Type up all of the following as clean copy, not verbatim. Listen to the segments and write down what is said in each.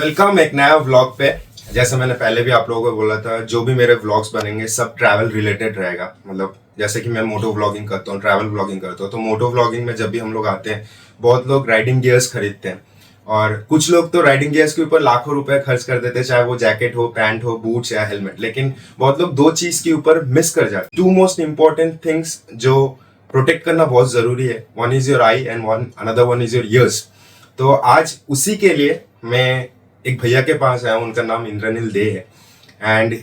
Welcome एक नया vlog पे। जैसे मैंने पहले भी आप लोगों को बोला था, जो भी मेरे व्लॉग्स बनेंगे सब ट्रैवल रिलेटेड रहेगा। मतलब जैसे कि मैं मोटो व्लॉगिंग करता हूँ, ट्रैवल व्लॉगिंग करता हूँ, तो मोटो व्लॉगिंग में जब भी हम लोग आते हैं, बहुत लोग राइडिंग गियर्स खरीदते हैं और कुछ लोग तो राइडिंग गियर्स के ऊपर लाखों रुपए खर्च कर देते हैं, चाहे वो जैकेट हो, पैंट हो, बूट्स या हेलमेट। लेकिन बहुत लोग दो चीज के ऊपर मिस कर जाते हैं। टू मोस्ट इंपॉर्टेंट थिंग्स जो प्रोटेक्ट करना बहुत जरूरी है, one is your I and another one is your ears. तो आज उसी के लिए मैं एक भैया के पास आया हूँ, उनका नाम इंद्रनील दे है and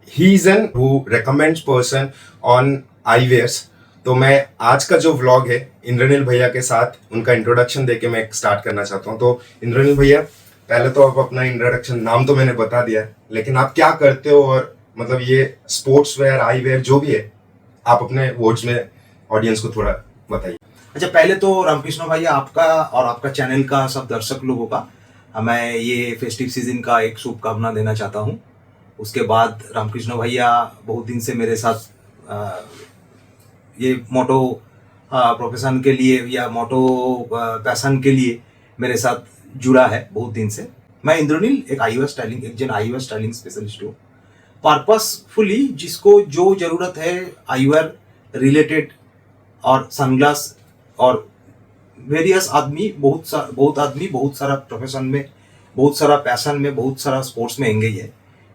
he is an who recommends person on eyewears. तो मैं आज का जो व्लॉग है इंद्रनील भैया के साथ उनका इंट्रोडक्शन देके मैं स्टार्ट करना चाहता हूँ। तो इंद्रनील भैया, पहले तो आप अपना इंट्रोडक्शन, नाम तो मैंने बता दिया है, लेकिन आप क्या करते हो और मतलब ये स्पोर्ट्स वेयर, आई वेयर जो भी है, आप अपने वर्ड्स में ऑडियंस को थोड़ा बताइए। अच्छा, पहले तो रामकृष्ण भैया आपका और आपका चैनल का सब दर्शक लोगों का मैं ये फेस्टिव सीजन का एक शुभकामना देना चाहता हूँ। उसके बाद रामकृष्ण भैया बहुत दिन से मेरे साथ ये मोटो प्रोफेशन के लिए या मोटो पैशन के लिए मेरे साथ जुड़ा है बहुत दिन से। मैं इंद्रनील एक आईवेयर स्टाइलिंग, एक जन आईवेयर स्टाइलिंग स्पेशलिस्ट हूँ। पर्पसफुली जिसको जो ज़रूरत है आईवेयर रिलेटेड और सनग्लास और वेरियस आदमी, बहुत आदमी बहुत सारा प्रोफेशन में, बहुत सारा पैशन में, बहुत सारा स्पोर्ट्स में एंगेज है।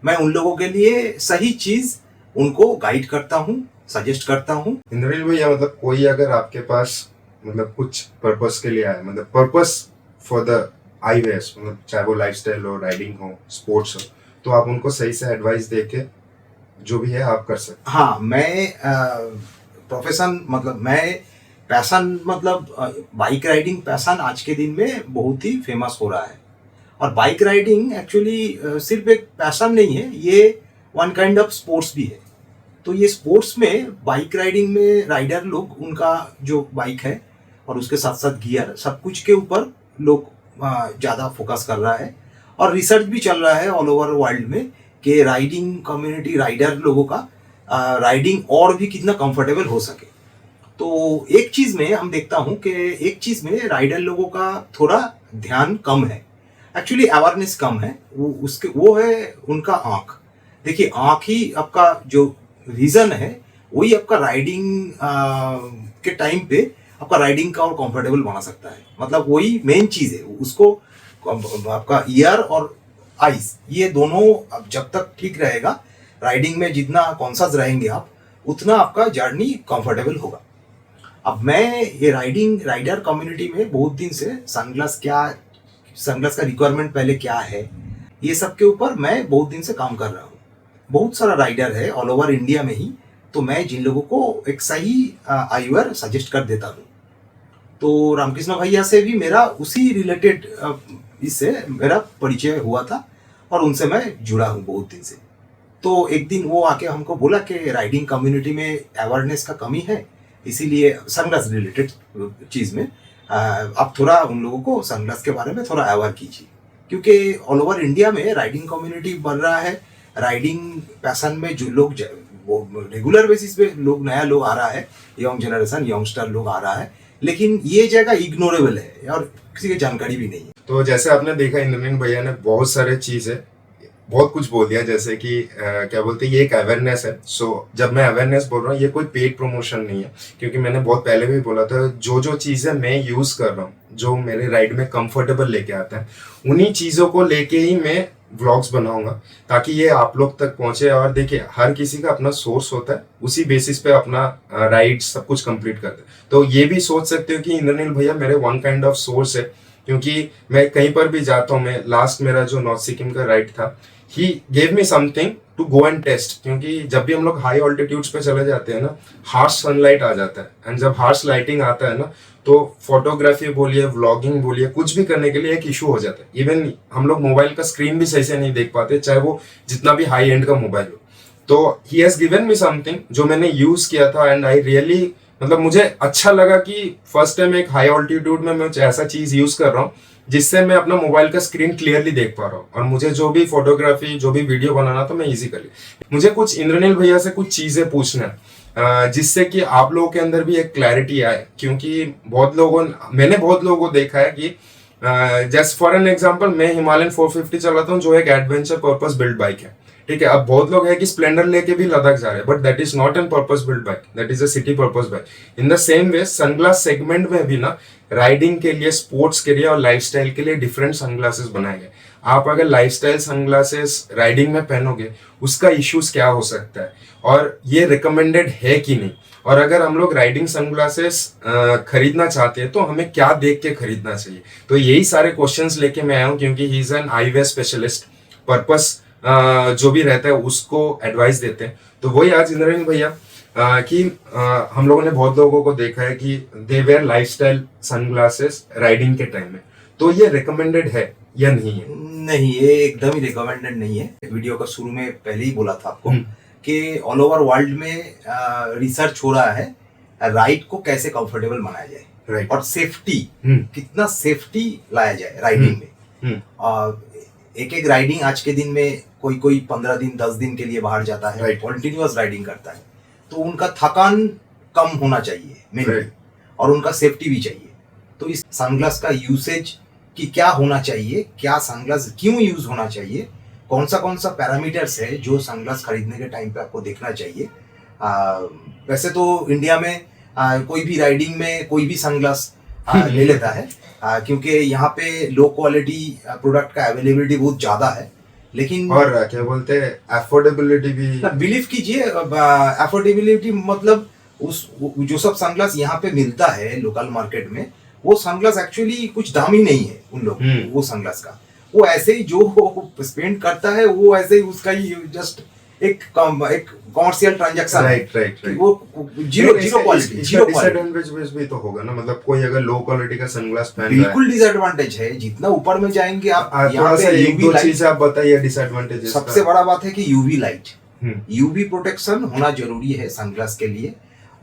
मैं उन लोगों के लिए सही चीज़ उनको गाइड करता हूँ, सजेस्ट करता हूँ। इंद्रनील भैया, मतलब कोई अगर आपके पास मतलब कुछ पर्पस के लिए आए, मतलब पर्पस फॉर द आईवेयर्स, मतलब चाहे वो लाइफस्टाइल हो, राइडिंग हो, स्पोर्ट्स हो, तो आप उनको सही से एडवाइस देके जो भी है आप कर सकते। हाँ, मैं प्रोफेशन मतलब मैं पैशन मतलब बाइक राइडिंग पैशन आज के दिन में बहुत ही फेमस हो रहा है। और बाइक राइडिंग एक्चुअली सिर्फ एक पैशन नहीं है, ये वन काइंड ऑफ स्पोर्ट्स भी है। तो ये स्पोर्ट्स में बाइक राइडिंग में राइडर लोग उनका जो बाइक है और उसके साथ साथ गियर सब कुछ के ऊपर लोग ज़्यादा फोकस कर रहा है। और रिसर्च भी चल रहा है ऑल ओवर वर्ल्ड में कि राइडिंग कम्युनिटी, राइडर लोगों का राइडिंग और भी कितना कंफर्टेबल हो सके। तो एक चीज़ में हम देखता हूँ कि एक चीज़ में राइडर लोगों का थोड़ा ध्यान कम है, एक्चुअली अवेयरनेस कम है। वो है उनका आँख। देखिए, आँख ही आपका जो विजन है वही आपका राइडिंग के टाइम पे आपका राइडिंग का और कंफर्टेबल बना सकता है। मतलब वही मेन चीज़ है उसको। आपका ईयर और आइज, ये दोनों जब तक ठीक रहेगा, राइडिंग में जितना कॉन्शियस रहेंगे आप, उतना आपका जर्नी कंफर्टेबल होगा। अब मैं ये राइडर कम्युनिटी में बहुत दिन से सनग्लास का रिक्वायरमेंट पहले क्या है, ये सब के ऊपर मैं बहुत दिन से काम कर रहा हूँ। बहुत सारा राइडर है ऑल ओवर इंडिया में ही, तो मैं जिन लोगों को एक सही आईवेयर सजेस्ट कर देता हूँ। तो रामकृष्ण भैया से भी मेरा उसी रिलेटेड इससे मेरा परिचय हुआ था और उनसे मैं जुड़ा हूँ बहुत दिन से। तो एक दिन वो आके हमको बोला कि राइडिंग कम्युनिटी में अवेयरनेस का कमी है, इसीलिए सनग्लास रिलेटेड चीज़ में आप थोड़ा उन लोगों को सनग्लास के बारे में थोड़ा अवेयर कीजिए, क्योंकि ऑल ओवर इंडिया में राइडिंग कम्युनिटी बढ़ रहा है। राइडिंग पैशन में जो लोग वो रेगुलर बेसिस पे लोग, नया लोग आ रहा है, यंग जनरेशन, यंगस्टर लोग आ रहा है, लेकिन ये जगह इग्नोरेबल है और किसी की जानकारी भी नहीं है। तो जैसे आपने देखा, इंद्रनील भैया ने बहुत सारे चीज़ें, बहुत कुछ बोल दिया। जैसे कि क्या बोलते हैं, ये एक अवेयरनेस है। सो जब मैं अवेयरनेस बोल रहा हूँ, ये कोई पेड प्रमोशन नहीं है, क्योंकि मैंने बहुत पहले भी बोला था, जो चीज़ें मैं यूज़ कर रहा हूँ, जो मेरे राइड में कंफर्टेबल लेके आता है, उन्हीं चीज़ों को लेके ही मैं व्लॉग्स बनाऊंगा, ताकि ये आप लोग तक पहुंचे। और देखिए, हर किसी का अपना सोर्स होता है, उसी बेसिस पे अपना राइड सब कुछ कंप्लीट करते हैं। तो ये भी सोच सकते हो कि इंद्रनील भैया मेरे वन काइंड ऑफ सोर्स है, क्योंकि मैं कहीं पर भी जाता हूँ। मैं लास्ट मेरा जो नॉर्थ सिक्किम का राइड था, he gave me something to go and test, क्योंकि जब भी हम लोग हाई ऑल्टीट्यूड्स पे चले जाते हैं ना, हार्श सनलाइट आ जाता है, एंड जब हार्श लाइटिंग आता है ना, तो फोटोग्राफी बोलिए, व्लॉगिंग बोलिए, कुछ भी करने के लिए एक इशू हो जाता है। इवन हम लोग मोबाइल का स्क्रीन भी सही से नहीं देख पाते, चाहे वो जितना भी हाई एंड का मोबाइल हो। तो he has given me something जो मैंने यूज किया था, एंड आई रियली, मतलब मुझे अच्छा लगा कि फर्स्ट टाइम एक हाई ऑल्टीट्यूड में मैं ऐसा चीज यूज कर रहा हूँ जिससे मैं अपना मोबाइल का स्क्रीन क्लियरली देख पा रहा हूँ, और मुझे जो भी फोटोग्राफी, जो भी वीडियो बनाना था, मैं इजी कर लिया। मुझे कुछ इंद्रनील भैया से कुछ चीजें पूछना है, जिससे कि आप लोगों के अंदर भी एक क्लैरिटी आए, क्योंकि मैंने बहुत लोगों को देखा है कि जस्ट फॉर एन एग्जांपल मैं हिमालयन 450 चलाता हूँ जो एक एडवेंचर पर्पस बिल्ड बाइक है, ठीक है। अब बहुत लोग हैं कि स्प्लेंडर लेके भी लद्दाख जा रहे हैं, but that is not an purpose build bike, that is a city purpose bike. In the same way sunglass segment में भी ना राइडिंग के लिए, स्पोर्ट्स के लिए और लाइफस्टाइल के लिए डिफरेंट सनग्लासेस बनाए गए। आप अगर लाइफस्टाइल सनग्लासेस राइडिंग में पहनोगे उसका इश्यूज क्या हो सकता है और ये रिकमेंडेड है कि नहीं, और अगर हम लोग राइडिंग सनग्लासेस खरीदना चाहते हैं तो हमें क्या देख के खरीदना चाहिए। तो यही सारे क्वेश्चंस लेके मैं आया हूँ, क्योंकि ही is an eyewear specialist, purpose जो भी रहता है उसको एडवाइस देते हैं। तो वही आज इंद्रनील भैया कि हम लोगों ने बहुत लोगों को देखा है कि they where lifestyle sunglasses riding के टाइम में, तो ये रिकमेंडेड है या नहीं है? नहीं, ये एकदम ही रिकमेंडेड नहीं है। वीडियो का शुरू में पहले ही बोला था आपको कि ऑल ओवर वर्ल्ड में रिसर्च हो रहा है राइड को कैसे कंफर्टेबल बनाया जाए, Right. और सेफ्टी कितना सेफ्टी लाया जाए राइडिंग में। एक एक राइडिंग आज के दिन में कोई कोई 15 दिन 10 दिन के लिए बाहर जाता है, Right. कंटिन्यूअस राइडिंग करता है, तो उनका थकान कम होना चाहिए मेनली, Right. और उनका सेफ्टी भी चाहिए। तो इस सनग्लास का यूसेज कि क्या होना चाहिए, क्या सनग्लास क्यों यूज होना चाहिए, कौन सा पैरामीटर्स है जो सनग्लास खरीदने के टाइम पे आपको देखना चाहिए। वैसे तो इंडिया में कोई भी राइडिंग में कोई भी सनग्लास ले लेता है, क्योंकि यहाँ पे लो क्वालिटी प्रोडक्ट का अवेलेबिलिटी बहुत ज्यादा है। लेकिन और क्या बोलते हैं अफोर्डेबिलिटी भी, बिलीव कीजिए, अफोर्डेबिलिटी मतलब उस जो सब सनग्लास यहाँ पे मिलता है लोकल मार्केट में, वो सनग्लास एक्चुअली कुछ दाम ही नहीं है उन लोग वो सनग्लास का। वो ऐसे ही जो स्पेंड करता है वो ऐसे ही उसका ही जस्ट एक कॉमर्शियल ट्रांजैक्शन है। राइट। वो जीरो क्वालिटी, जीरो डिसएडवांटेज भी तो होगा ना, मतलब कोई अगर लो क्वालिटी का सनग्लास पहन रहा है, बिल्कुल डिसएडवांटेज है। जितना ऊपर में जाएंगे आप यहाँ थोड़ा सा पे एक यूवी दो लाइट, चीज आप बताइए डिसएडवांटेज। सबसे बड़ा बात है कि यूवी लाइट, यूवी प्रोटेक्शन होना जरूरी है सनग्लास के लिए।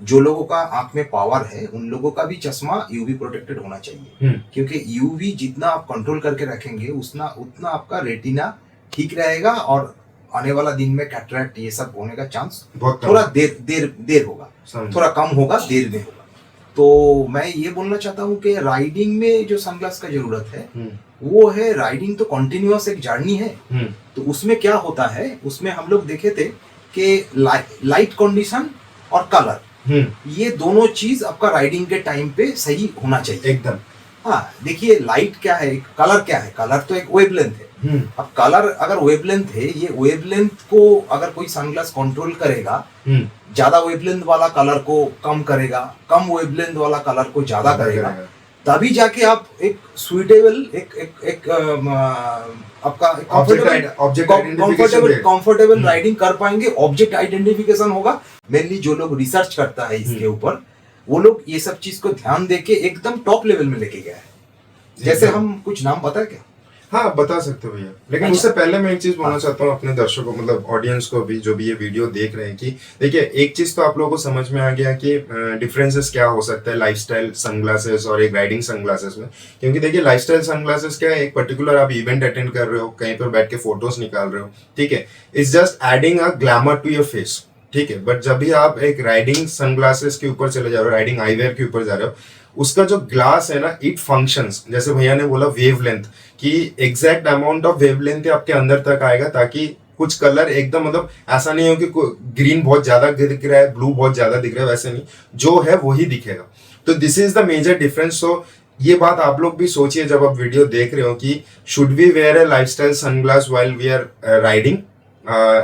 जो लोगों का आंख में पावर है उन लोगों का भी चश्मा यूवी प्रोटेक्टेड होना चाहिए, क्योंकि यूवी जितना आप कंट्रोल करके रखेंगे उतना आपका रेटिना ठीक रहेगा, और आने वाला दिन में कैटरैक्ट ये सब होने का चांस थोड़ा देर होगा, थोड़ा कम होगा, देर में होगा। तो मैं ये बोलना चाहता हूँ कि राइडिंग में जो सनग्लास का जरूरत है वो है, राइडिंग तो कंटिन्यूअस एक जर्नी है। तो उसमें क्या होता है, उसमें हम लोग देखे थे कि लाइट कंडीशन और कलर, ये दोनों चीज आपका राइडिंग के टाइम पे सही होना चाहिए एकदम। हाँ, देखिए लाइट क्या है, कलर क्या है, कलर तो एक वेवलेंथ है। अब कलर अगर वेवलेंथ है, ये वेवलेंथ को अगर कोई सनग्लास कंट्रोल करेगा, ज्यादा वेवलेंथ वाला कलर को कम करेगा, कम वेवलेंथ वाला कलर को ज्यादा करेगा, तभी जाके आप एक सुइटेबल एक आपका कंफर्टेबल राइडिंग कर पाएंगे। ऑब्जेक्ट आइडेंटिफिकेशन होगा। मेनली जो लोग रिसर्च करता है इसके ऊपर, वो लोग ये सब चीज को ध्यान देके एकदम टॉप लेवल में लेके गया है। जैसे हम कुछ नाम बता क्या? हाँ बता सकते हो भैया, लेकिन अच्छा। उससे पहले मैं एक चीज बोलना चाहता हूँ अपने दर्शकों, मतलब ऑडियंस को भी, जो भी ये वीडियो देख रहे हैं, कि देखिए एक चीज तो आप लोगों को समझ में आ गया कि डिफरेंसेस क्या हो सकता है लाइफस्टाइल सनग्लासेस और एक राइडिंग सनग्लासेस में। क्योंकि देखिए लाइफस्टाइल सनग्लासेस क्या है, एक पर्टिकुलर आप इवेंट अटेंड कर रहे हो, कहीं पर बैठ के फोटोज निकाल रहे हो, ठीक है, it's just adding a glamour to your face, ठीक है। बट जब भी आप एक राइडिंग सनग्लासेस के ऊपर चले जा रहे हो, राइडिंग आईवेयर के ऊपर जा रहे हो, उसका जो ग्लास है ना, इट फंक्शंस, जैसे भैया ने बोला वेवलेंथ, कि एग्जैक्ट अमाउंट ऑफ वेवलेंथ आपके अंदर तक आएगा, ताकि कुछ कलर एकदम, मतलब ऐसा नहीं हो कि ग्रीन बहुत ज्यादा दिख रहा है, ब्लू बहुत ज्यादा दिख रहा है, वैसे नहीं, जो है वही दिखेगा। तो this is the major difference. So ये बात आप लोग भी सोचिए जब आप वीडियो देख रहे हो कि should we wear a lifestyle sunglass while we are riding,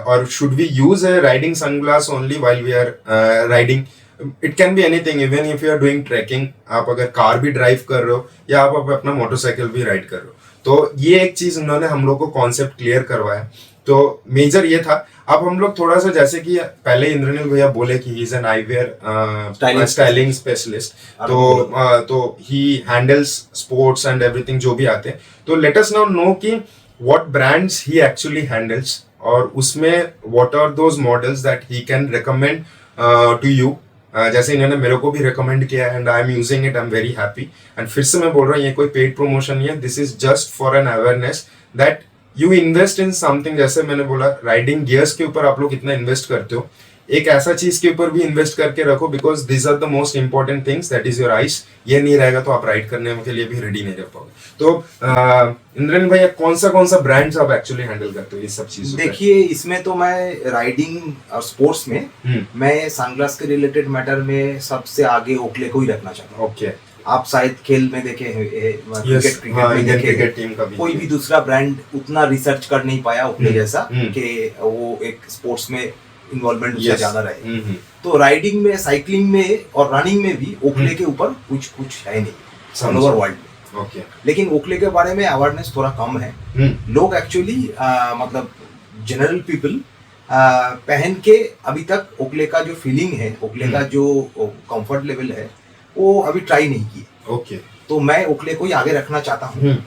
और should we use a riding sunglass only while we are riding. It can be anything, even if you are doing trekking, आप अगर car भी drive कर रहे हो या आप अपना मोटरसाइकिल भी राइड कर रहे हो। तो ये एक चीज उन्होंने हम लोग को कॉन्सेप्ट क्लियर करवाया। तो मेजर ये था। अब हम लोग थोड़ा सा, जैसे कि पहले इंद्रनील भैया बोले कि he is an eyewear styling specialist, तो he handles sports and everything जो भी आते हैं। तो लेट अस नाउ नो कि what brands he actually handles, और उसमें what are those models that he can recommend to you. जैसे इन्होंने मेरे को भी रिकमेंड किया and I am using it, I am very happy. And फिर से मैं बोल रहा हूँ, ये कोई पेड प्रमोशन नहीं है, this is just for an awareness that you invest in something, जैसे मैंने बोला राइडिंग गियर्स के ऊपर आप लोग कितना इन्वेस्ट करते हो, एक ऐसा चीज के ऊपर भी इन्वेस्ट करके रखो, because this are the most important things, that is your eyes. ये नहीं रहेगा तो आप राइड करने के लिए भी रेडी नहीं रह पाओगे। तो इंद्रन भैया कौन सा ब्रांड्स आप एक्चुअली हैंडल करते हो इस सब चीजों पे? देखिए, इसमें तो मैं राइडिंग और स्पोर्ट्स में मैं सनग्लास के रिलेटेड मैटर में सबसे आगे ओकले को ही रखना चाहता हूँ। ओके, आप शायद खेल में देखे हैं, क्रिकेट में इंडियन देखे क्रिकेट टीम का भी कोई भी दूसरा ब्रांड उतना रिसर्च कर नहीं पाया ओकले जैसा कि वो एक स्पोर्ट्स में इन्वॉल्वमेंट उसका ज्यादा रहे। तो राइडिंग में, साइकिलिंग में और रनिंग में भी ओकले के ऊपर कुछ है नहीं ऑल ओवर वर्ल्ड में। ओके, लेकिन ओकले के बारे में अवेयरनेस थोड़ा कम है। लोग एक्चुअली मतलब जनरल पीपल पहन के अभी तक ओकले का जो फीलिंग है, ओकले का जो कंफर्ट लेवल है, वो अभी ट्राई नहीं किए। ओके, तो मैं ओकले को ही आगे रखना चाहता हूँ।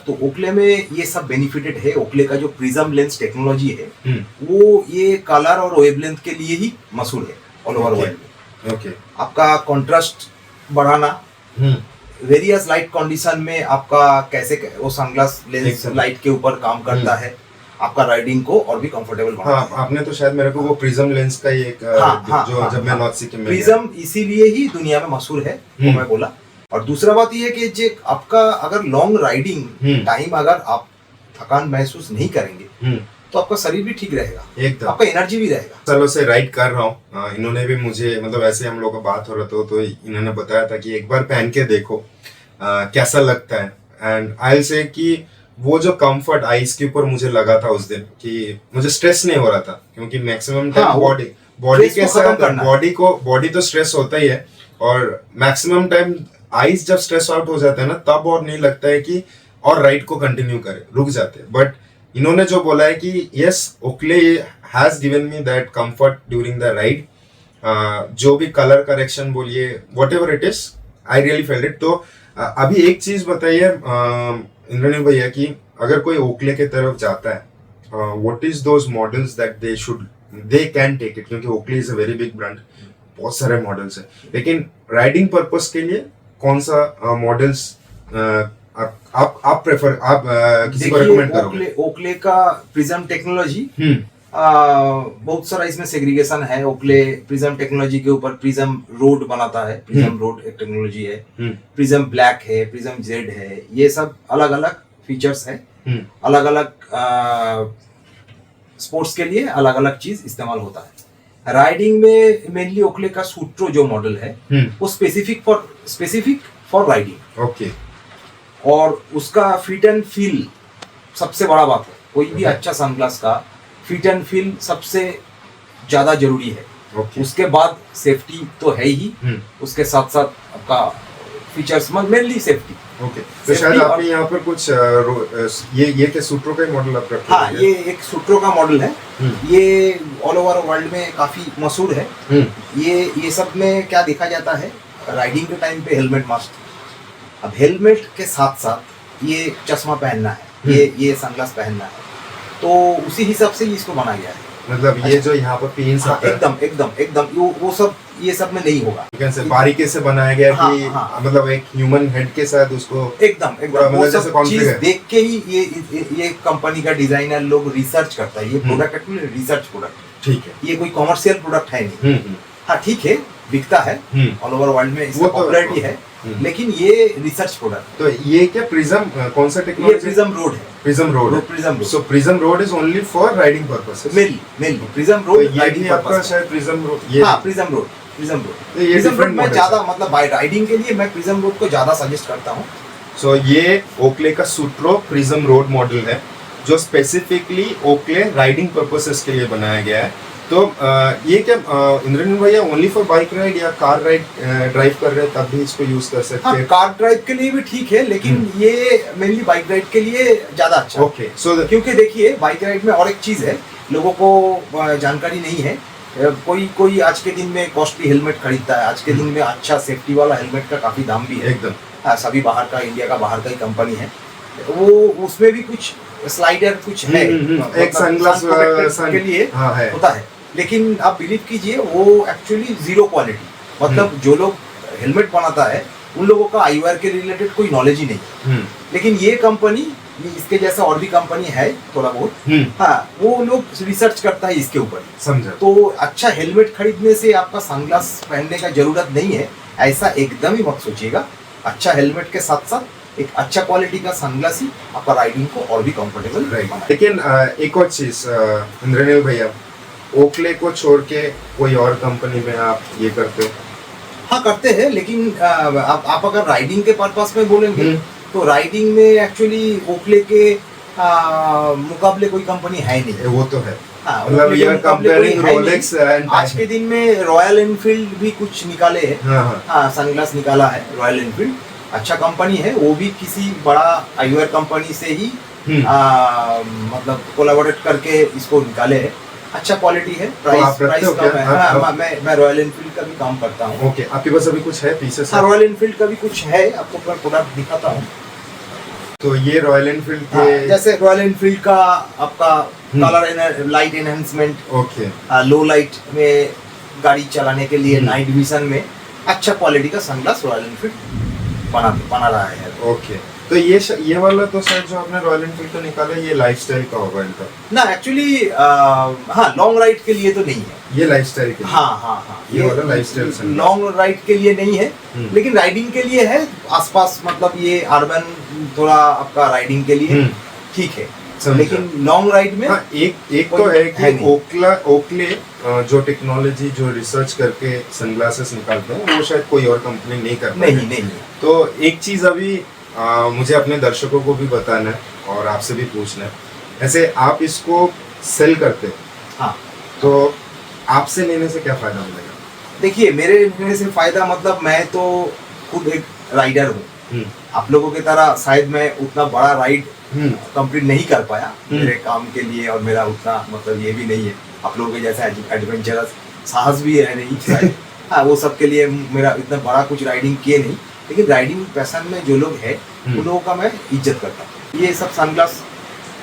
तो ओकले में ये सब बेनिफिटेड है। ओकले का जो प्रिज्म लेंस टेक्नोलॉजी है वो ये कलर और वेवलेंथ के लिए ही मशहूर है ऑल ओवर वर्ल्ड में। ओके, आपका कंट्रास्ट बढ़ाना, वेरियस लाइट कंडीशन में आपका कैसे वो सनग्लास लेंस लाइट के ऊपर काम करता है, आपका राइडिंग को और भी कंफर्टेबल बनाता है। आपने तो शायद मेरे को वो प्रिज्म लेंस का ही एक जब मैं नॉर्थ सिक्किम में प्रिज्म इसीलिए ही दुनिया में मशहूर है, वो मैं बोला। और दूसरा बात ये है कि जे आपका अगर लॉन्ग राइडिंग टाइम अगर आप थकान महसूस नहीं करेंगे तो आपका शरीर भी ठीक रहेगा, एकदम आपका एनर्जी भी रहेगा। सालों से राइड कर रहा हूँ, इन्होंने भी मुझे, मतलब ऐसे हम लोग का बात हो रहा था तो इन्होंने बताया था कि एक बार पहन के देखो कैसा लगता है। एंड आई विल से कि वो जो कंफर्ट आइस के ऊपर मुझे लगा था उस दिन, कि मुझे स्ट्रेस नहीं हो रहा था, क्योंकि मैक्सिमम टाइम बॉडी के साथ बॉडी तो स्ट्रेस होता ही है, और मैक्सिमम टाइम आइस जब स्ट्रेस आउट हो जाता है ना, तब और नहीं लगता है कि और राइड को कंटिन्यू करे, रुक जाते हैं। बट इन्होंने जो बोला है कि yes, Oakley has given me that comfort during the ride, जो भी कलर करेक्शन बोलिए, what ever it is, I really felt it. तो अभी एक चीज बताइए इंद्रनील भैया, कि अगर कोई ओकले के तरफ जाता है, what is those models that they can take it, क्योंकि Oakley is a very big brand, बहुत सारे मॉडल्स है, लेकिन राइडिंग पर्पस के लिए कौन सा मॉडल्स आप प्रेफर, आप किसी को रेकमेंड करोगे? ओकले का प्रिज्म टेक्नोलॉजी बहुत सारा इसमें सेग्रीगेशन है। ओकले प्रिज्म टेक्नोलॉजी के ऊपर प्रिज्म रोड बनाता है, प्रिज्म रोड एक टेक्नोलॉजी है, प्रिज्म ब्लैक है, प्रिज्म जेड है, ये सब अलग अलग फीचर्स है, अलग अलग स्पोर्ट्स के लिए अलग अलग चीज इस्तेमाल होता है। राइडिंग में मेनली ओकले का सूट्रो जो मॉडल है वो स्पेसिफिक फॉर राइडिंग। ओके, और उसका फिट एंड फील सबसे बड़ा बात है। कोई भी अच्छा सनग्लास का फिट एंड फील सबसे ज्यादा जरूरी है। उसके बाद सेफ्टी तो है ही, उसके साथ साथ आपका फीचर्स, मेनली सेफ्टी। ओके, तो शायद आपने यहाँ पर कुछ ये के सूट्रो का मॉडल आप रखते हैं? हाँ, ये एक सूट्रो का मॉडल है। ये ऑल ओवर वर्ल्ड में काफी मशहूर है। ये सब में क्या देखा जाता है, राइडिंग के टाइम पे हेलमेट मस्ट। अब हेलमेट के साथ साथ ये चश्मा पहनना है, ये सनग्लास पहनना है, तो उसी हिसाब से इसको बनाया गया है। मतलब ये जो यहाँ पर पिन्स आता है, एकदम वो सब ये सब में नहीं होगा, कैसे बारीकी से बनाया गया कि मतलब एक ह्यूमन हेड के साथ उसको एकदम वो सब चीज देख के ही ये कंपनी का डिजाइनर लोग रिसर्च करता है। ये प्रोडक्ट एक्चुअली रिसर्च प्रोडक्ट, ठीक है, ये कोई कमर्शियल प्रोडक्ट है नहीं। हाँ ठीक है, बिकता है ऑल ओवर वर्ल्ड में, इसका पॉपुलैरिटी है, लेकिन ये रिसर्च प्रोडक्ट। तो ये क्या प्रिज्म, कौन सा टेक्नोलॉजी? ये प्रिज्म रोड है। Prism road. So prism road is only for riding purposes. Mainly prism road riding purpose. शायद प्रिज्म रोड, ये हां प्रिज्म रोड मैं ज्यादा, मतलब बाय राइडिंग के लिए मैं प्रिज्म रोड को ज्यादा सजेस्ट करता हूं। सो ये ओकले का सूट्रो प्रिज्म रोड मॉडल है, जो स्पेसिफिकली ओकले राइडिंग पर्पसेस के लिए बनाया गया है। तो ये क्या इंद्रनील भैया ओनली फॉर बाइक राइड या कार राइड ड्राइव कर रहे हैं तब भी इसको यूज कर सकते हैं? कार ड्राइव के लिए भी ठीक है, लेकिन ये मेनली बाइक राइड के लिए ज्यादा अच्छा। ओके, सो क्योंकि देखिए बाइक राइड में और एक चीज है, लोगों को जानकारी नहीं है। कोई आज के दिन में कॉस्टली हेलमेट खरीदता है, आज के दिन में अच्छा सेफ्टी वाला हेलमेट का काफी दाम भी है एकदम। सभी बाहर का, इंडिया का बाहर का ही कंपनी है, वो उसमें भी कुछ स्लाइडर कुछ है, एक सनग्लास के लिए होता है। लेकिन आप बिलीव कीजिए वो एक्चुअली जीरो क्वालिटी, मतलब जो लोग हेलमेट बनाता है उन लोगों का आईवायर के रिलेटेड कोई नॉलेज ही नहीं। लेकिन ये कंपनी ये इसके जैसा और भी कंपनी है थोड़ा बहुत, हाँ वो लोग रिसर्च करता है इसके ऊपर। समझा। तो अच्छा हेलमेट खरीदने से आपका सनग्लास पहनने का जरूरत नहीं है, ऐसा एकदम ही मत सोचिएगा। अच्छा हेलमेट के साथ साथ एक अच्छा क्वालिटी का सनग्लास ही आपका राइडिंग को और भी कंफर्टेबल बनाएगा। लेकिन एक और चीज इंद्रनील भैया, ओकले को छोड़ के कोई और कंपनी में आप ये करते हो? हाँ करते हैं, लेकिन आप अगर राइडिंग के पर्पस में बोलेंगे तो राइडिंग में एक्चुअली ओकले के मुकाबले कोई कंपनी है नहीं। वो तो है, हाँ, मतलब ओकले के ये मुकाबले कोई कंपेयरिंग है रोलेक्स नहीं। एंड आज के दिन में रॉयल एनफील्ड भी कुछ निकाले हैं। हाँ, हाँ सनग्लास निकाला है रॉयल एनफील्ड, अच्छा कंपनी है, वो भी किसी बड़ा आईवेयर कंपनी से ही मतलब कोलैबोरेट करके इसको निकाले हैं। अच्छा क्वालिटी है, प्राइस कम है। हाँ मैं रॉयल एनफील्ड का भी काम करता हूँ। ओके, आपके पास अभी कुछ है पीसेस? हाँ रॉयल एनफील्ड का भी कुछ है, आपको मैं प्रोडक्ट दिखाता हूँ। तो ये रॉयल एनफील्ड के जैसे रॉयल एनफील्ड का आपका कलर लाइट एनहेंसमेंट, ओके, लो लाइट में गाड़ी चलाने के लिए नाइट विजन में अच्छा क्वालिटी का सनग्लास रॉयल एनफील्ड बना रहा है। ओके, तो ये वाला तो सर जो आपने रॉयल एनफील्ड का निकाला ये लाइफस्टाइल का होगा इनका ना? एक्चुअली हाँ लॉन्ग राइड के लिए तो नहीं है, ये लाइफस्टाइल के लिए। हाँ ये वाला लाइफस्टाइल लॉन्ग राइड के लिए नहीं है, लेकिन राइडिंग के लिए है आसपास, मतलब ये अर्बन थोड़ा आपका राइडिंग के लिए ठीक है, लेकिन लॉन्ग राइड में हाँ, एक तो है कि ओकले जो टेक्नोलॉजी जो रिसर्च करके सनग्लासेस निकालते हैं वो शायद कोई और कंपनी नहीं करता नहीं। तो एक चीज अभी मुझे अपने दर्शकों को भी बताना है और आपसे भी पूछना है, ऐसे आप इसको सेल करते हैं, हाँ तो आपसे लेने से क्या फायदा मिलेगा? देखिए मेरे लेने से फायदा, मतलब मैं तो खुद एक राइडर हूँ, आप लोगों की तरह शायद मैं उतना बड़ा राइड कंप्लीट नहीं कर पाया मेरे काम के लिए, और मेरा उतना मतलब ये भी नहीं है आप लोगों के जैसा एडवेंचरस साहस भी है नहीं शायद। हाँ वो सब के लिए मेरा इतना बड़ा कुछ राइडिंग किए नहीं, लेकिन राइडिंग पैशन में जो लोग हैं उन लोगों का मैं इज्जत करता हूँ। ये सब सनग्लास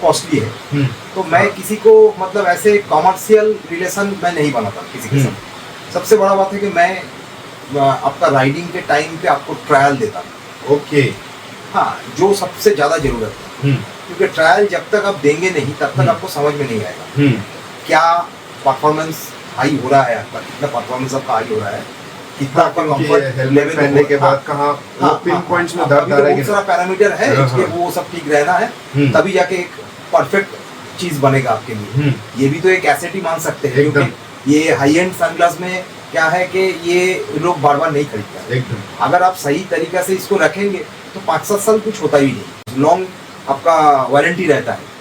कॉस्टली है, तो मैं किसी को मतलब ऐसे कॉमर्शियल रिलेशन मैं नहीं बनाता किसी के साथ। सबसे बड़ा बात है कि मैं आपका राइडिंग के टाइम पे आपको ट्रायल देता हूँ। ओके, हाँ जो सबसे ज़्यादा जरूरत है, क्योंकि ट्रायल जब तक आप देंगे नहीं तब तक आपको समझ में नहीं आएगा क्या परफॉर्मेंस हाई हो रहा है आपका, कितना परफॉर्मेंस आपका हाई हो रहा है, कितना आपका कंफर्ट लेवल पहनने के बाद कहाँ पिन पॉइंट्स में दर्द आ रहा है, बहुत सारा पैरामीटर है इसके, वो सब ठीक रहना है, तभी जाके एक परफेक्ट चीज बनेगा आपके लिए। ये भी तो एक एसेट ही मान सकते हैं, क्योंकि ये हाई एंड सनग्लास में क्या है कि ये लोग बार बार नहीं खरीदते। अगर आप सही तरीका से इसको रखेंगे तो 5-7 साल कुछ होता ही नहीं, लॉन्ग आपका वारंटी रहता है।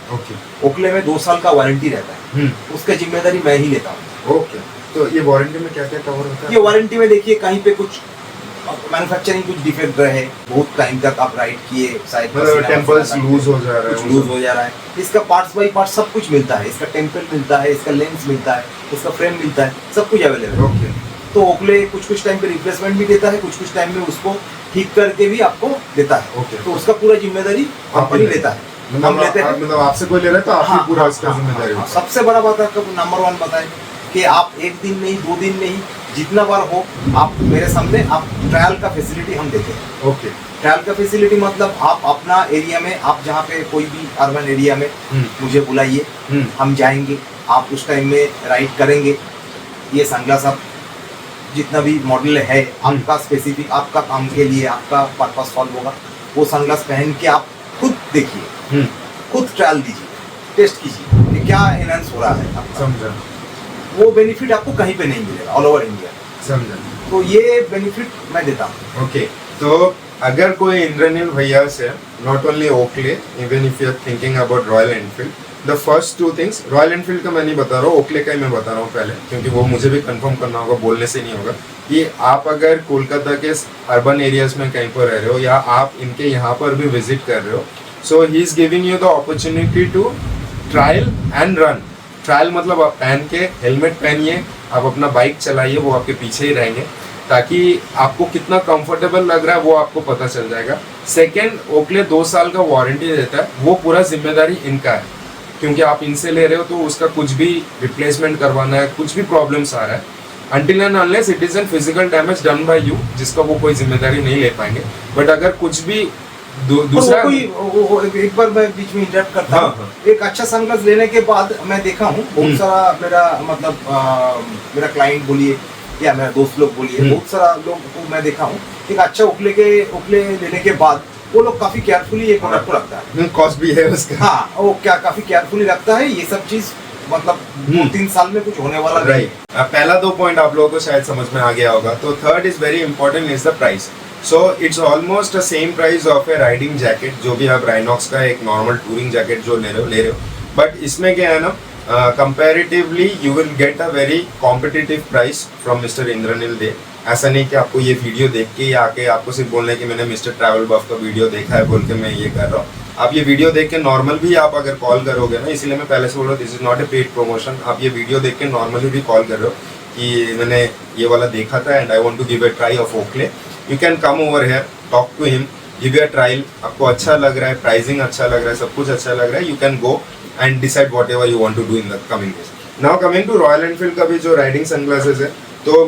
ओकले में 2 साल का वारंटी रहता है, उसका जिम्मेदारी मैं ही लेता हूँ। ओके, तो ये वारंटी में क्या क्या कवर होता है? ये वारंटी में देखिए कहीं पे कुछ मैन्युफैक्चरिंग कुछ डिफेक्ट रहे, बहुत टाइम तक आप राइड किए, शायद टेम्पल्स लूज हो जा रहा है, कुछ लूज हो जा रहा है, इसका पार्ट्स बाई पार्ट सब कुछ मिलता है, इसका टेम्पल मिलता है, इसका लेंस मिलता है, इसका फ्रेम मिलता है, सब कुछ अवेलेबल है। ओके, तो ओकले कुछ टाइम पे रिप्लेसमेंट भी देता है, कुछ टाइम में उसको ठीक करके भी आपको देता है। ओके, तो उसका पूरा जिम्मेदारी कंपनी लेता है, हम लेते हैं। मतलब आपसे कोई ले रहा है तो आपकी पूरा उसका जिम्मेदारी होता है। सबसे बड़ा बात आपका नंबर 1 बताएं कि आप 1 दिन नहीं 2 दिन नहीं जितना बार हो आप मेरे सामने आप ट्रायल का फैसिलिटी हम देते हैं। ओके, ट्रायल का फैसिलिटी मतलब आप अपना एरिया में, आप जहाँ पे कोई भी अर्बन एरिया में मुझे बुलाइए, हम जाएंगे, आप उस टाइम में राइड करेंगे, ये सनग्लास आप जितना भी मॉडल है आपका स्पेसिफिक आपका काम के लिए आपका पर्पस सॉल्व होगा, वो सनग्लास पहन के आप खुद देखिए, खुद ट्रायल दीजिए, टेस्ट कीजिए कि क्या एनहांस हो रहा है आपका। समझा। वो बेनिफिट आपको कहीं पे नहीं मिलेगा ऑल ओवर इंडिया। समझा। तो ये बेनिफिट मैं देता हूँ। ओके, तो अगर कोई इंद्रनील भैया से not only Oakley, even if you are thinking about Royal Enfield, the first 2 things, Royal Enfield का मैं नहीं बता रहा हूँ, ओकले का ही मैं बता रहा हूँ पहले, क्योंकि वो मुझे भी कंफर्म करना होगा, बोलने से नहीं होगा। कि आप अगर कोलकाता के अर्बन एरियाज में कहीं पर रह रहे हो या आप इनके यहाँ पर भी विजिट कर रहे हो, so he is giving you the opportunity to trial and run. Trial मतलब आप पहन के हेलमेट पहनिए, आप अपना बाइक चलाइए, वो आपके पीछे ही रहेंगे, ताकि आपको कितना कंफर्टेबल लग रहा है वो आपको पता चल जाएगा। सेकेंड, ओकले 2 साल का वारंटी देता है, वो पूरा जिम्मेदारी इनका है, क्योंकि आप इनसे ले रहे हो तो उसका कुछ भी रिप्लेसमेंट करवाना है, कुछ भी प्रॉब्लम्स आ रहा है, until and unless it is a physical damage done by you, जिसका वो कोई जिम्मेदारी नहीं ले पाएंगे। बट अगर कुछ भी दूसरा एक बार मैं बीच में इंटरप्ट करता हाँ, हूँ। हाँ। एक अच्छा सनग्लास लेने के बाद मैं देखा हूँ बहुत सारा मेरा मतलब मेरा क्लाइंट बोलिए या मेरा दोस्त लोग बोलिए, बहुत सारा लोग को मैं देखा हूँ एक अच्छा ओकले लेने के बाद वो लोग काफी केयरफुली ये प्रोडक्ट को रखता है। कॉस्ट भी है उसका। हाँ, वो क्या काफी केयरफुली रखता है। ये सब चीज मतलब 2-3 साल में कुछ होने वाला नहीं। राइट, पहला 2 पॉइंट आप लोगों को शायद समझ में आ गया होगा। तो third is very important is the price. So it's almost the same price of A riding jacket, जो भी आप राइनॉक्स का एक नॉर्मल टूरिंग जैकेट जो ले रहे हो। बट इसमें क्या है ना, comparatively you will get a very competitive price from mister Indranil Dey. ऐसा नहीं कि आपको ये वीडियो देख के आके आपको सिर्फ बोलना है कि मैंने मिस्टर ट्रैवल बफ का वीडियो देखा है बोल के मैं ये कर रहा हूँ। आप ये वीडियो देख के नॉर्मल भी आप अगर कॉल करोगे ना, इसीलिए मैं पहले से बोल रहा हूँ this is not a paid promotion. आप ये वीडियो देख के नॉर्मली भी कॉल कर रहे हो कि मैंने ये वाला देखा था and I want to give a try of Oakley, you can come over here, talk to him, give a trial. आपको अच्छा लग रहा है, प्राइसिंग अच्छा लग रहा है, सब कुछ अच्छा लग रहा है, you can go and decide whatever you want to do in the coming days. Now coming to Royal Enfield का भी जो राइडिंग सनग्लासेस है, तो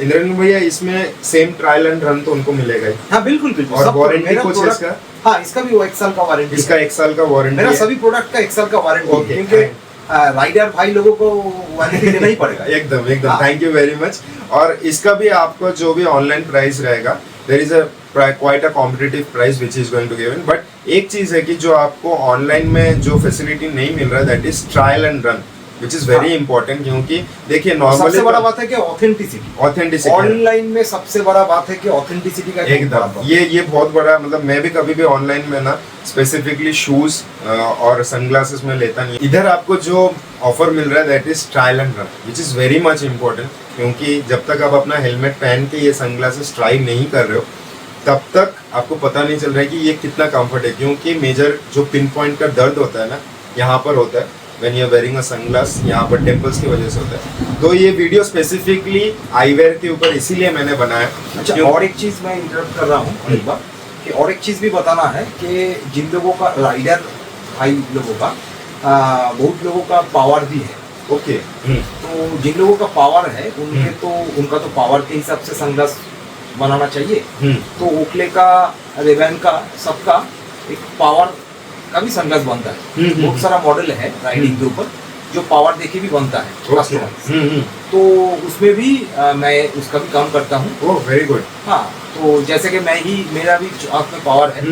इंद्रनील भैया इसमें सेम ट्रायल एंड रन तो उनको मिलेगा ही। हाँ बिल्कुल बिल्कुल। और वारंटी कुछ है इसका? हाँ, इसका भी 1 साल का वारंटी। इसका 1 साल का वारंटी। मेरा सभी प्रोडक्ट का 1 साल का वारंटी, क्योंकि राइडर भाई लोगों को वारंटी देना ही पड़ेगा। एकदम थैंक यू वेरी मच। और इसका भी आपको जो भी ऑनलाइन प्राइस रहेगा, there is a quite a competitive price which is going to given. But एक चीज है कि जो आपको ऑनलाइन में जो फैसिलिटी नहीं मिल रहा है, that is trial and run, which is very important. क्योंकि देखिए नॉर्मली सबसे बड़ा बात है कि ऑथेंटिसिटी ऑनलाइन में सबसे बड़ा बात है कि ऑथेंटिसिटी का एकदम ये बहुत बड़ा, मतलब मैं भी कभी भी ऑनलाइन में ना स्पेसिफिकली शूज और सनग्लासेस में लेता नहीं। इधर आपको जो ऑफर मिल रहा है that is trial and run, which is very much important. क्योंकि जब तक आप अपना हेलमेट पहन के ये सनग्लासेस ट्राई नहीं कर रहे हो, तब तक आपको पता नहीं चल रहा है कि ये कितना कंफर्ट है। क्योंकि मेजर जो पिन पॉइंट का दर्द होता है ना, यहाँ पर होता है when you are wearing a sunglass, यहाँ पर टेम्पल्स की वजह से होता है। तो ये वीडियो स्पेसिफिकली आईवेयर के ऊपर इसीलिए मैंने बनाया। अच्छा, और एक चीज़ मैं इंटरप्ट कर रहा हूँ एक बार, कि और एक चीज़ भी बताना है कि जिन लोगों का राइडर भाई लोगों का बहुत लोगों का पावर भी है। ओके। तो जिन लोगों का पावर है उनका तो पावर के हिसाब से सनग्लास बनाना चाहिए। तो ओकले का, रेबैन का, सबका एक पावर का भी सनग्लास बनता है। बहुत सारा मॉडल है राइडिंग के ऊपर जो पावर देके भी बनता है कस्टमाइज। तो उसमें भी मैं उसका भी काम करता हूँ। Oh very good. हाँ, तो जैसे कि मेरा भी आँख में पावर है,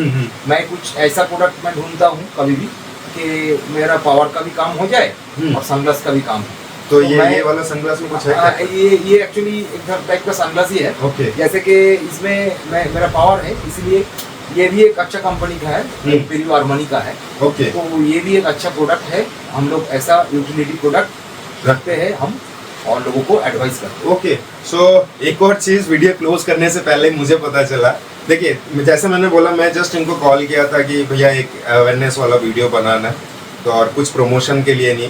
मैं कुछ ऐसा प्रोडक्ट मैं ढूंढता हूँ कभी भी कि मेरा पावर का भी काम हो जाए और सनग्लास का भी काम हो। तो ये वाला सनग्लास में कुछ है? ये एक्चुअली एक टाइप का सनग्लास ही है। ओके। जैसे कि इसमें मेरा पावर है, इसलिए ये भी एक अच्छा कंपनी का है, पेरी आर्मानी का है। ओके। तो ये भी एक अच्छा प्रोडक्ट है। हम लोग ऐसा यूटिलिटी प्रोडक्ट रखते हैं हम और लोगों को एडवाइस करते हैं। ओके। सो एक और चीज वीडियो क्लोज करने से पहले मुझे पता चला, देखिए जैसे मैंने बोला, मैं जस्ट इनको कॉल किया था कि भैया एक अवेयरनेस वाला वीडियो बनाना है, तो और कुछ प्रमोशन के लिए नहीं।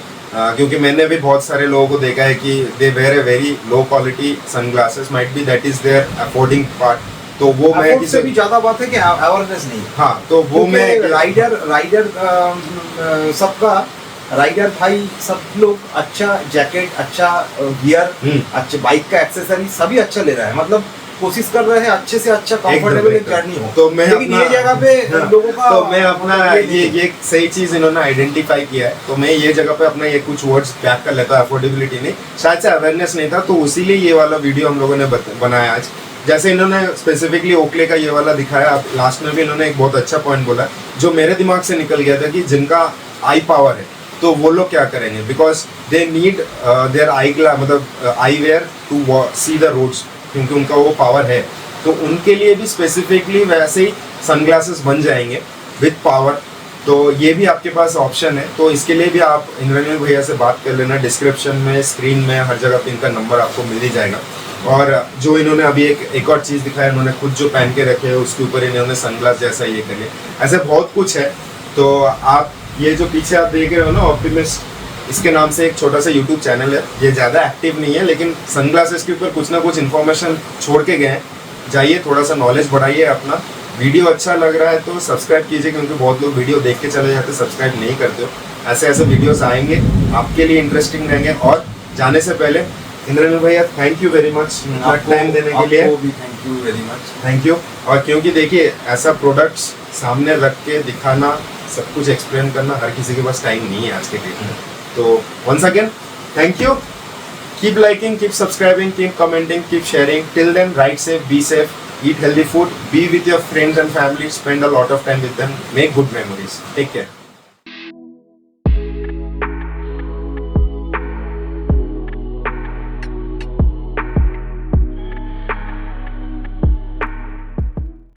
क्योंकि मैंने भी बहुत सारे लोगों को देखा है कि they wear a very low quality sunglasses, might be that is their affording part. तो वो मैं किसी भी ज्यादा बात है कि अवेयरनेस नहीं। हाँ, तो वो मैं राइडर सबका राइडर भाई सब लोग अच्छा जैकेट, अच्छा गियर, अच्छे बाइक का एक्सेसरी सभी अच्छा ले रहा है। मतलब कोशिश कर रहे हैं अच्छे से अच्छा कंफर्टेबल जर्नी हो। तो मैं लेकिन ये जगह पे लोगों का, तो मैं अपना ये सही चीज इन्होंने आइडेंटिफाई किया है। तो मैं ये जगह पे अपना ये कुछ वर्ड्स बैक कर लेता, अफोर्डेबिलिटी नहीं, शायद से अवेयरनेस नहीं था, तो इसीलिए ये वाला वीडियो हम लोगों ने बनाया आज। जैसे इन्होंने स्पेसिफिकली ओकले का ये वाला दिखाया, अब लास्ट में भी इन्होंने एक बहुत अच्छा पॉइंट बोला जो मेरे दिमाग से निकल गया था कि जिनका आई पावर है तो वो लोग क्या करेंगे, because they need their eye glass, मतलब eyewear to see the roads, क्योंकि उनका वो पावर है। तो उनके लिए भी स्पेसिफिकली वैसे ही सनग्लासेस बन जाएंगे विथ पावर। तो ये भी आपके पास ऑप्शन है। तो इसके लिए भी आप इंद्रनील भैया से बात कर लेना, डिस्क्रिप्शन में, स्क्रीन में, हर जगह पे इनका नंबर आपको मिल ही जाएगा। और जो इन्होंने अभी एक और चीज़ दिखाया, इन्होंने खुद जो पहन के रखे है उसके ऊपर इन्होंने सनग्लास जैसा ये करे, ऐसे बहुत कुछ है। तो आप ये जो पीछे आप देख रहे हो ना, ऑप्टिमिस्ट, इसके नाम से एक छोटा सा यूट्यूब चैनल है। ये ज़्यादा एक्टिव नहीं है, लेकिन सनग्लासेस के ऊपर कुछ ना कुछ इन्फॉर्मेशन छोड़ के गए हैं। जाइए, थोड़ा सा नॉलेज बढ़ाइए अपना। वीडियो अच्छा लग रहा है तो सब्सक्राइब कीजिए, क्योंकि बहुत लोग वीडियो देख के चले जाते, सब्सक्राइब नहीं करते हो। ऐसे ऐसे वीडियोस आएंगे, आपके लिए इंटरेस्टिंग रहेंगे। और जाने से पहले इंद्रनील भैया, thank you very much time देने के लिए। Thank you very much. Thank you. और क्योंकि देखिए ऐसा प्रोडक्ट्स सामने रख के दिखाना, सब कुछ एक्सप्लेन करना हर किसी के पास टाइम नहीं है आज के डेट में। तो once again thank you, keep liking, keep subscribing, keep commenting, keep sharing. Till then, ride safe, be safe, eat healthy food, be with your friends and family, spend a lot of time with them, make good memories. Take care.